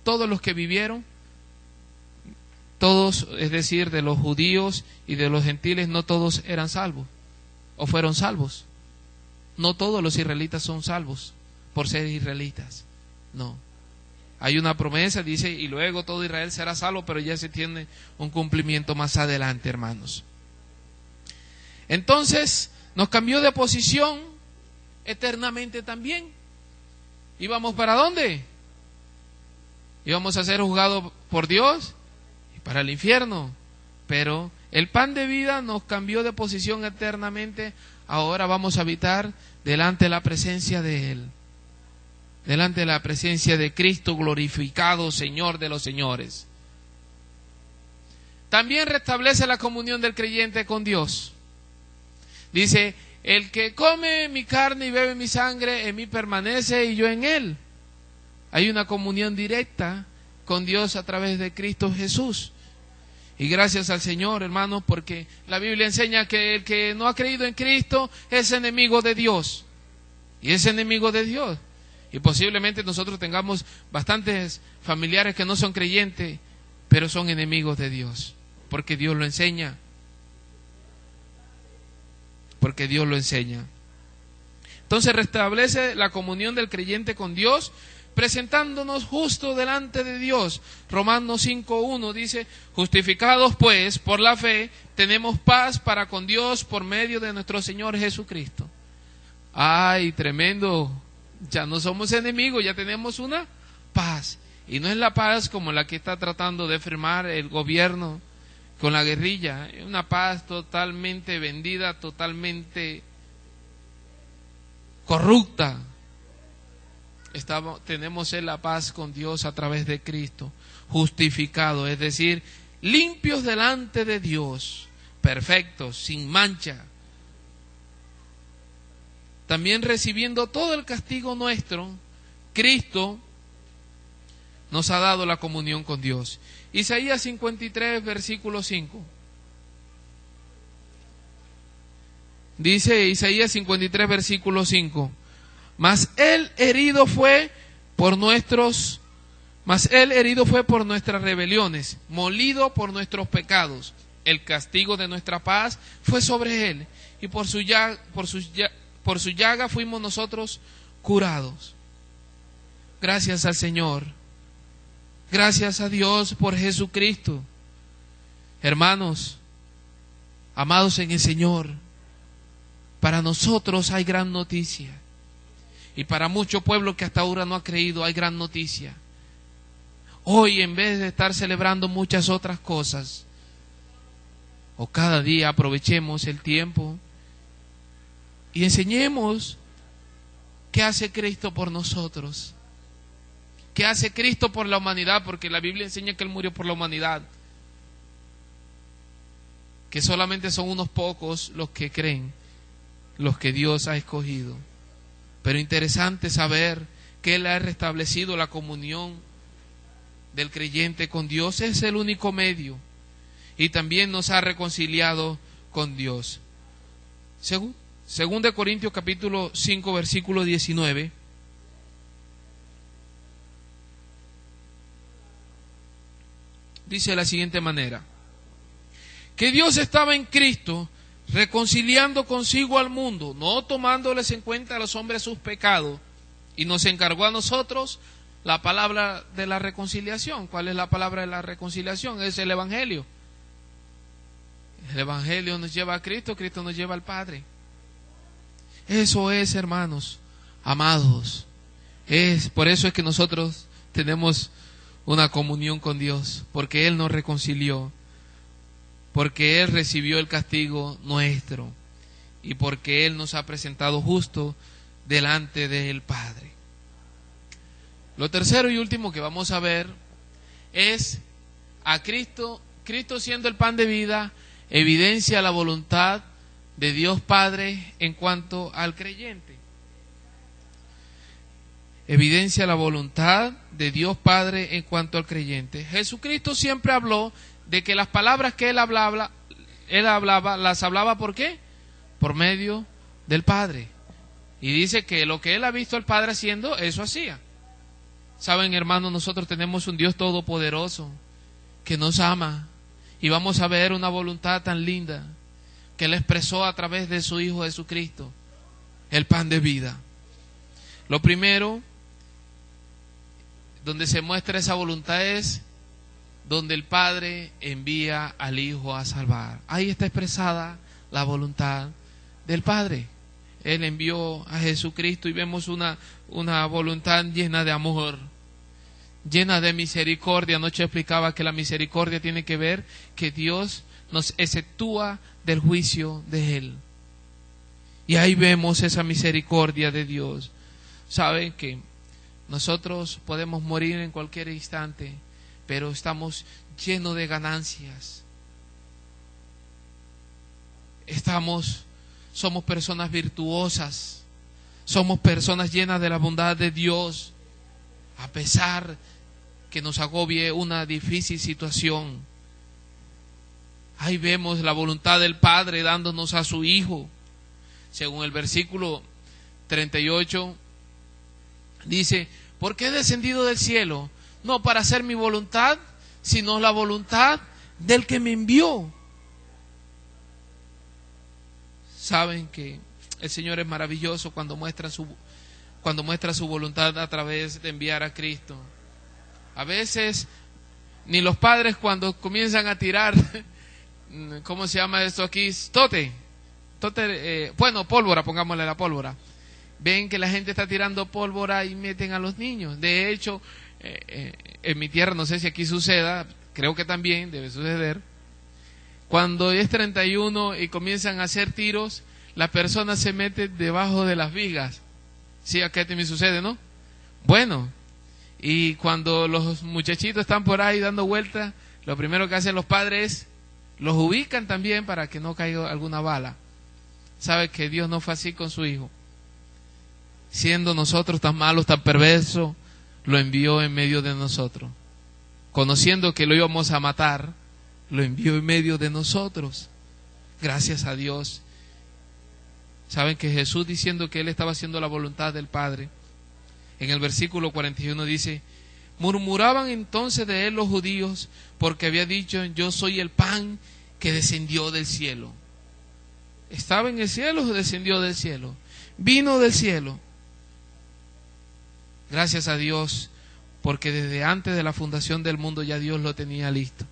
todos los que vivieron, todos, es decir, de los judíos y de los gentiles, no todos eran salvos o fueron salvos. No todos los israelitas son salvos por ser israelitas. No. Hay una promesa, dice, y luego todo Israel será salvo, pero ya se tiene un cumplimiento más adelante, hermanos. Entonces, nos cambió de posición eternamente también. ¿Íbamos para dónde? Íbamos a ser juzgados por Dios y para el infierno. Pero el pan de vida nos cambió de posición eternamente. Ahora vamos a habitar delante de la presencia de Él. Delante de la presencia de Cristo glorificado, Señor de los señores. También restablece la comunión del creyente con Dios. Dice, el que come mi carne y bebe mi sangre, en mí permanece y yo en él. Hay una comunión directa con Dios a través de Cristo Jesús. Y gracias al Señor, hermanos, porque la Biblia enseña que el que no ha creído en Cristo es enemigo de Dios. Y es enemigo de Dios. Y posiblemente nosotros tengamos bastantes familiares que no son creyentes, pero son enemigos de Dios. Porque Dios lo enseña. Porque Dios lo enseña. Entonces restablece la comunión del creyente con Dios, presentándonos justo delante de Dios. Romanos 5:1 dice, justificados pues por la fe, tenemos paz para con Dios por medio de nuestro Señor Jesucristo. ¡Ay, tremendo! Ya no somos enemigos, ya tenemos una paz. Y no es la paz como la que está tratando de firmar el gobierno con la guerrilla. Es una paz totalmente vendida, totalmente corrupta. Tenemos la paz con Dios a través de Cristo, justificado, es decir, limpios delante de Dios, perfectos, sin mancha. También recibiendo todo el castigo nuestro, Cristo nos ha dado la comunión con Dios. Isaías 53, versículo 5. Dice Isaías 53, versículo 5. Mas él herido fue por nuestras rebeliones, molido por nuestros pecados. El castigo de nuestra paz fue sobre él, y por su llaga fuimos nosotros curados. Gracias al Señor. Gracias a Dios por Jesucristo. Hermanos, amados en el Señor, para nosotros hay gran noticia. Y para mucho pueblo que hasta ahora no ha creído, hay gran noticia. Hoy, en vez de estar celebrando muchas otras cosas, o cada día aprovechemos el tiempo y enseñemos qué hace Cristo por nosotros. ¿Qué hace Cristo por la humanidad? Porque la Biblia enseña que Él murió por la humanidad. Que solamente son unos pocos los que creen, los que Dios ha escogido. Pero interesante saber que Él ha restablecido la comunión del creyente con Dios. Es el único medio. Y también nos ha reconciliado con Dios. Según de Corintios capítulo 5, versículo 19. Dice de la siguiente manera: que Dios estaba en Cristo reconciliando consigo al mundo, no tomándoles en cuenta a los hombres sus pecados, y nos encargó a nosotros la palabra de la reconciliación. ¿Cuál es la palabra de la reconciliación? Es el Evangelio. El Evangelio nos lleva a Cristo, Cristo nos lleva al Padre. Eso es, hermanos, amados. Por eso es que nosotros tenemos una comunión con Dios, porque Él nos reconcilió, porque Él recibió el castigo nuestro y porque Él nos ha presentado justo delante del Padre. Lo tercero y último que vamos a ver es a Cristo. Cristo, siendo el pan de vida, evidencia la voluntad de Dios Padre en cuanto al creyente. Evidencia la voluntad de Dios Padre en cuanto al creyente. Jesucristo siempre habló de que las palabras que Él hablaba, las hablaba ¿por qué? Por medio del Padre. Y dice que lo que Él ha visto al Padre haciendo, eso hacía. Saben, hermanos, nosotros tenemos un Dios todopoderoso que nos ama, y vamos a ver una voluntad tan linda que Él expresó a través de su Hijo Jesucristo, el pan de vida. Lo primero, donde se muestra esa voluntad es donde el Padre envía al Hijo a salvar. Ahí está expresada la voluntad del Padre. Él envió a Jesucristo y vemos una voluntad llena de amor, llena de misericordia. Anoche explicaba que la misericordia tiene que ver que Dios nos exceptúa del juicio de Él. Y ahí vemos esa misericordia de Dios. Saben que nosotros podemos morir en cualquier instante, pero estamos llenos de ganancias. Somos personas virtuosas, somos personas llenas de la bondad de Dios, a pesar que nos agobie una difícil situación. Ahí vemos la voluntad del Padre dándonos a su Hijo. Según el versículo 38, dice: porque he descendido del cielo, no para hacer mi voluntad, sino la voluntad del que me envió. Saben que el Señor es maravilloso cuando muestra su voluntad a través de enviar a Cristo. A veces ni los padres, cuando comienzan a tirar, ¿cómo se llama esto aquí? Pólvora, pongámosle la pólvora. Ven que la gente está tirando pólvora y meten a los niños. De hecho, en mi tierra, no sé si aquí suceda, creo que también debe suceder. Cuando es 31 y comienzan a hacer tiros, la persona se mete debajo de las vigas. Sí, acá también sucede, ¿no? Bueno, y cuando los muchachitos están por ahí dando vueltas, lo primero que hacen los padres es los ubican también para que no caiga alguna bala. Sabe que Dios no fue así con su Hijo. Siendo nosotros tan malos, tan perversos, lo envió en medio de nosotros. Conociendo que lo íbamos a matar, lo envió en medio de nosotros. Gracias a Dios. Saben que Jesús, diciendo que Él estaba haciendo la voluntad del Padre, en el versículo 41 dice: murmuraban entonces de Él los judíos, porque había dicho: yo soy el pan que descendió del cielo. ¿Estaba en el cielo o descendió del cielo? Vino del cielo. Gracias a Dios, porque desde antes de la fundación del mundo ya Dios lo tenía listo.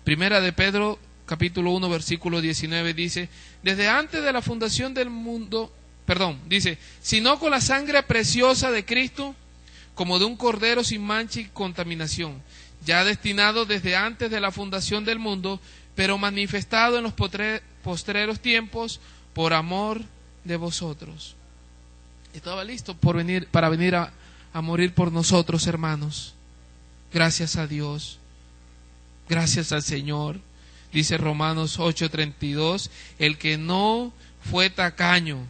Primera de Pedro, capítulo 1, versículo 19 dice: desde antes de la fundación del mundo, dice, sino con la sangre preciosa de Cristo, como de un cordero sin mancha y contaminación, ya destinado desde antes de la fundación del mundo, pero manifestado en los postreros tiempos por amor de vosotros. Estaba listo para venir a morir por nosotros, hermanos. Gracias a Dios. Gracias al Señor. Dice Romanos 8:32, el que no fue tacaño,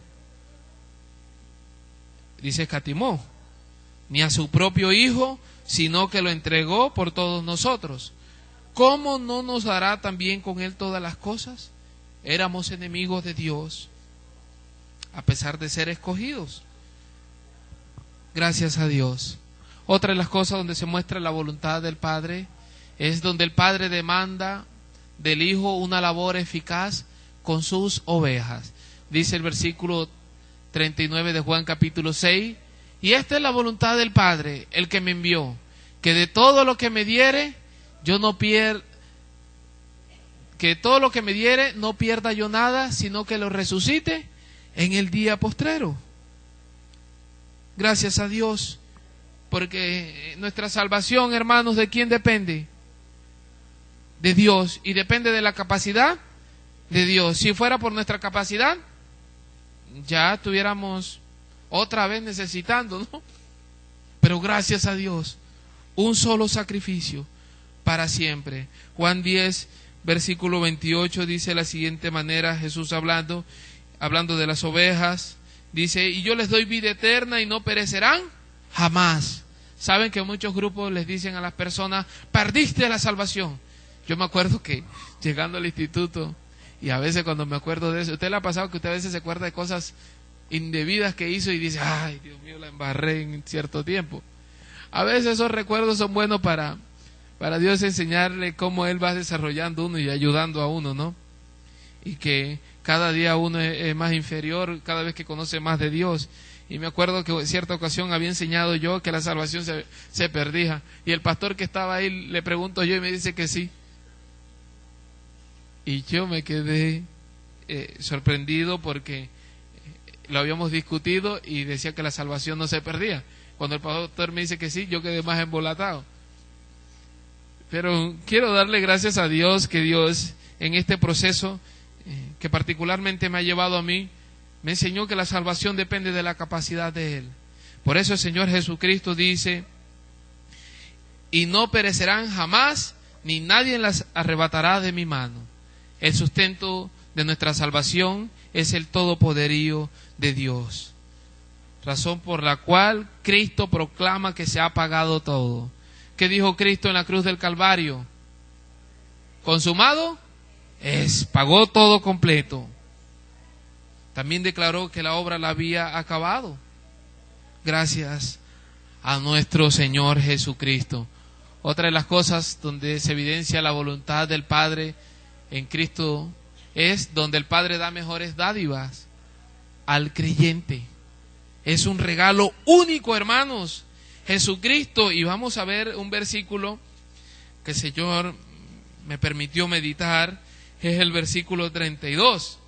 dice, escatimó, ni a su propio Hijo, sino que lo entregó por todos nosotros. ¿Cómo no nos dará también con Él todas las cosas? Éramos enemigos de Dios, a pesar de ser escogidos. Gracias a Dios. Otra de las cosas donde se muestra la voluntad del Padre es donde el Padre demanda del Hijo una labor eficaz con sus ovejas. Dice el versículo 39 de Juan capítulo 6, y esta es la voluntad del Padre, el que me envió, que de todo lo que me diere, yo no pierda, que todo lo que me diere no pierda yo nada, sino que lo resucite en el día postrero. Gracias a Dios, porque nuestra salvación, hermanos, ¿de quién depende? De Dios, y depende de la capacidad de Dios. Si fuera por nuestra capacidad, ya estuviéramos otra vez necesitando, ¿no? Pero gracias a Dios, un solo sacrificio para siempre. Juan 10, versículo 28 dice de la siguiente manera, Jesús hablando de las ovejas, dice: y yo les doy vida eterna y no perecerán jamás. Saben que muchos grupos les dicen a las personas: perdiste la salvación. Yo me acuerdo que llegando al instituto, y a veces cuando me acuerdo de eso, ¿usted le ha pasado que usted a veces se acuerda de cosas indebidas que hizo y dice: ay, Dios mío, la embarré en cierto tiempo? A veces esos recuerdos son buenos para Dios enseñarle cómo Él va desarrollando uno y ayudando a uno, ¿no? Y que cada día uno es más inferior cada vez que conoce más de Dios. Y me acuerdo que en cierta ocasión había enseñado yo que la salvación se perdía. Y el pastor que estaba ahí le pregunto yo y me dice que sí. Y yo me quedé sorprendido porque lo habíamos discutido y decía que la salvación no se perdía. Cuando el pastor me dice que sí, yo quedé más embolatado. Pero quiero darle gracias a Dios, que Dios en este proceso que particularmente me ha llevado a mí, me enseñó que la salvación depende de la capacidad de Él. Por eso el Señor Jesucristo dice: y no perecerán jamás, ni nadie las arrebatará de mi mano. El sustento de nuestra salvación es el todopoderío de Dios, razón por la cual Cristo proclama que se ha pagado todo. ¿Qué dijo Cristo en la cruz del Calvario? ¿Consumado? Pagó todo completo. También declaró que la obra la había acabado. Gracias a nuestro Señor Jesucristo. Otra de las cosas donde se evidencia la voluntad del Padre en Cristo es donde el Padre da mejores dádivas al creyente. Es un regalo único, hermanos. Jesucristo, y vamos a ver un versículo que el Señor me permitió meditar, es el versículo 32.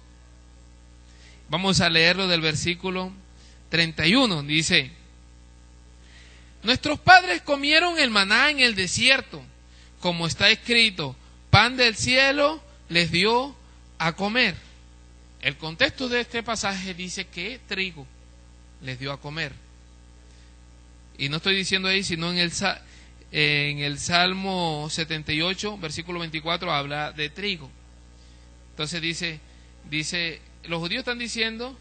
Vamos a leerlo del versículo 31. Dice: nuestros padres comieron el maná en el desierto, como está escrito, pan del cielo les dio a comer. El contexto de este pasaje dice que trigo les dio a comer. Y no estoy diciendo ahí, sino en el Salmo 78, versículo 24, habla de trigo. Entonces dice, los judíos están diciendo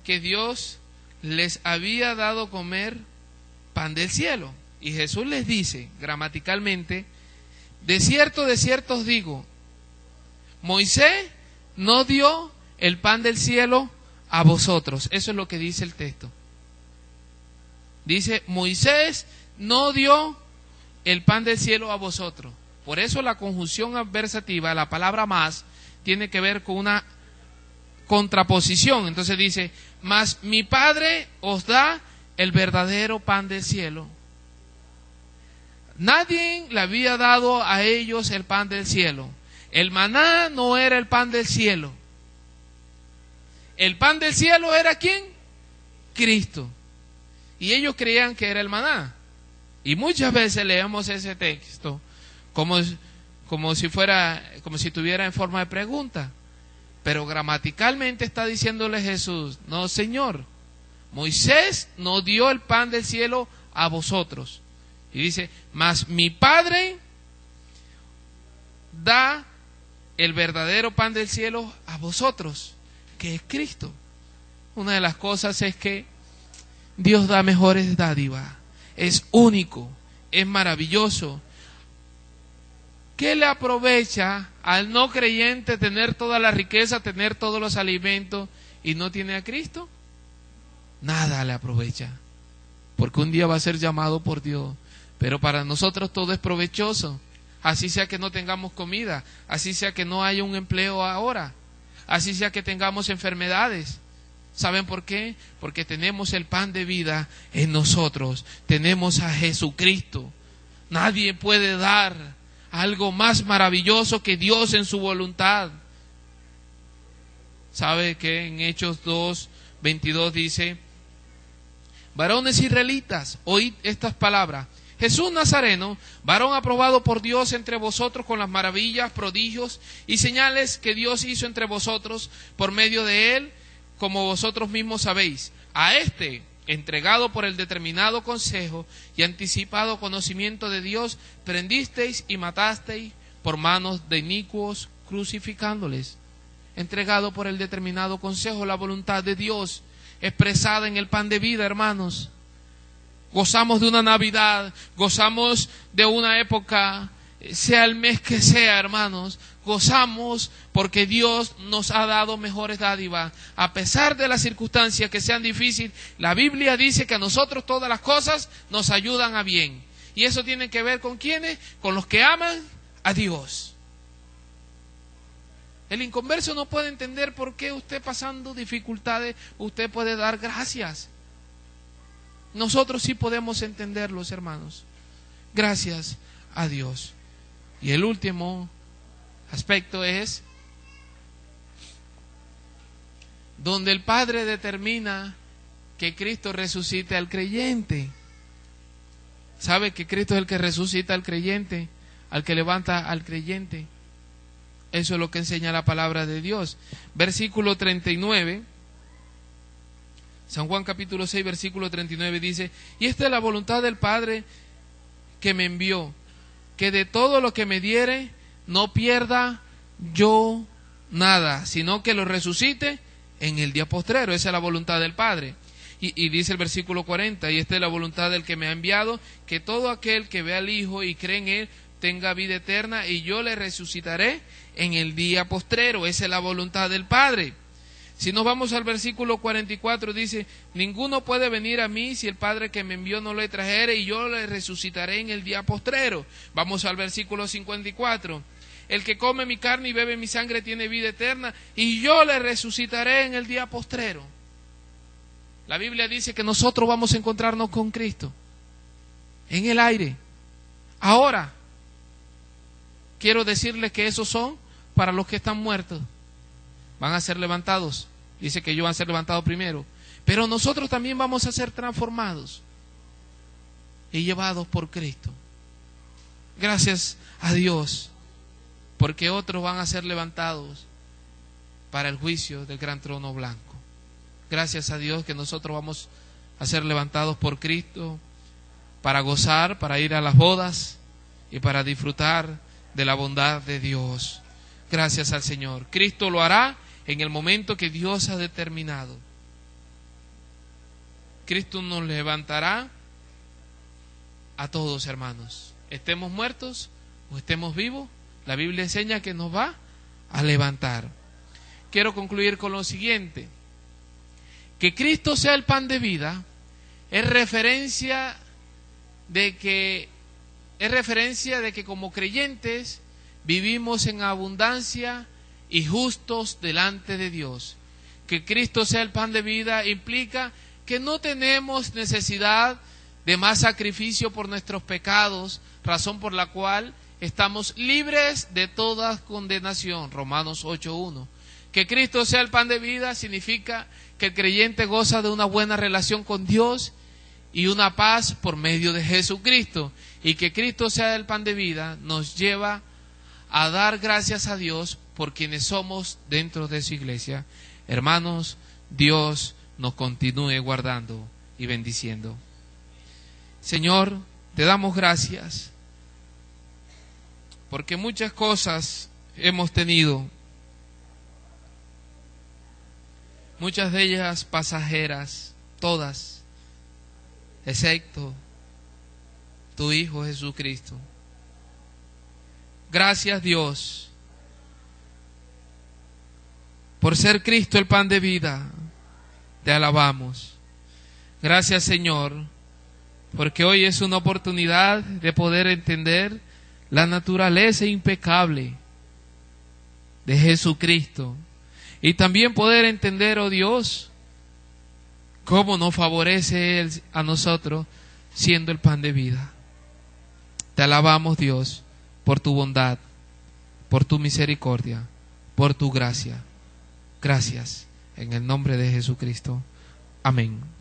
que Dios les había dado comer pan del cielo. Y Jesús les dice, gramaticalmente, de cierto os digo, Moisés no dio el pan del cielo a vosotros. Eso es lo que dice el texto. Dice, Moisés no dio el pan del cielo a vosotros. Por eso la conjunción adversativa, la palabra más, tiene que ver con una contraposición. Entonces dice, mas mi Padre os da el verdadero pan del cielo. Nadie le había dado a ellos el pan del cielo. El maná no era el pan del cielo. El pan del cielo era ¿quién? Cristo. Y ellos creían que era el maná. Y muchas veces leemos ese texto como si tuviera en forma de pregunta. Pero gramaticalmente está diciéndole Jesús, no Señor, Moisés no dio el pan del cielo a vosotros. Y dice, mas mi Padre da el verdadero pan del cielo a vosotros, que es Cristo. Una de las cosas es que Dios da mejores dádivas, es único, es maravilloso. ¿Qué le aprovecha al no creyente tener toda la riqueza, tener todos los alimentos y no tiene a Cristo? Nada le aprovecha, porque un día va a ser llamado por Dios. Pero para nosotros todo es provechoso, así sea que no tengamos comida, así sea que no haya un empleo ahora, así sea que tengamos enfermedades. ¿Saben por qué? Porque tenemos el pan de vida en nosotros, tenemos a Jesucristo. Nadie puede dar algo más maravilloso que Dios en su voluntad. ¿Sabe que en Hechos 2:22 dice, varones israelitas, oíd estas palabras, Jesús Nazareno, varón aprobado por Dios entre vosotros con las maravillas, prodigios y señales que Dios hizo entre vosotros por medio de él, como vosotros mismos sabéis. A este, entregado por el determinado consejo y anticipado conocimiento de Dios, prendisteis y matasteis por manos de inicuos, crucificándoles. Entregado por el determinado consejo, la voluntad de Dios, expresada en el pan de vida, hermanos. Gozamos de una Navidad, gozamos de una época, sea el mes que sea, hermanos, gozamos porque Dios nos ha dado mejores dádivas. A pesar de las circunstancias que sean difíciles, la Biblia dice que a nosotros todas las cosas nos ayudan a bien. Y eso tiene que ver con ¿quiénes? Con los que aman a Dios. El inconverso no puede entender por qué usted pasando dificultades, usted puede dar gracias. Nosotros sí podemos entenderlos, hermanos. Gracias a Dios. Y el último aspecto es donde el Padre determina que Cristo resucite al creyente. ¿Sabe que Cristo es el que resucita al creyente? Al que levanta al creyente. Eso es lo que enseña la palabra de Dios. Versículo 39. San Juan capítulo 6, versículo 39 dice: y esta es la voluntad del Padre que me envió, que de todo lo que me diere no pierda yo nada, sino que lo resucite en el día postrero. Esa es la voluntad del Padre. Y dice el versículo 40, y esta es la voluntad del que me ha enviado, que todo aquel que ve al Hijo y cree en Él tenga vida eterna, y yo le resucitaré en el día postrero. Esa es la voluntad del Padre. Si nos vamos al versículo 44, dice: ninguno puede venir a mí si el Padre que me envió no le trajere, y yo le resucitaré en el día postrero. Vamos al versículo 54. El que come mi carne y bebe mi sangre tiene vida eterna, y yo le resucitaré en el día postrero. La Biblia dice que nosotros vamos a encontrarnos con Cristo en el aire. Ahora, quiero decirles que esos son para los que están muertos. Van a ser levantados. Dice que ellos van a ser levantados primero. Pero nosotros también vamos a ser transformados y llevados por Cristo. Gracias a Dios, porque otros van a ser levantados para el juicio del gran trono blanco. Gracias a Dios que nosotros vamos a ser levantados por Cristo para gozar, para ir a las bodas y para disfrutar de la bondad de Dios. Gracias al Señor. Cristo lo hará en el momento que Dios ha determinado. Cristo nos levantará a todos, hermanos. Estemos muertos o estemos vivos, la Biblia enseña que nos va a levantar. Quiero concluir con lo siguiente: que Cristo sea el pan de vida es referencia de que como creyentes vivimos en abundancia y justos delante de Dios. Que Cristo sea el pan de vida implica que no tenemos necesidad de más sacrificio por nuestros pecados, razón por la cual estamos libres de toda condenación. Romanos 8:1. Que Cristo sea el pan de vida significa que el creyente goza de una buena relación con Dios y una paz por medio de Jesucristo. Y que Cristo sea el pan de vida nos lleva a dar gracias a Dios por quienes somos dentro de su iglesia. Hermanos, Dios nos continúe guardando y bendiciendo. Señor, te damos gracias porque muchas cosas hemos tenido, muchas de ellas pasajeras, todas, excepto tu Hijo Jesucristo. Gracias, Dios, por ser Cristo el pan de vida. Te alabamos. Gracias, Señor, porque hoy es una oportunidad de poder entender la naturaleza impecable de Jesucristo y también poder entender, oh Dios, cómo nos favorece Él a nosotros siendo el pan de vida. Te alabamos, Dios, por tu bondad, por tu misericordia, por tu gracia. Gracias, en el nombre de Jesucristo. Amén.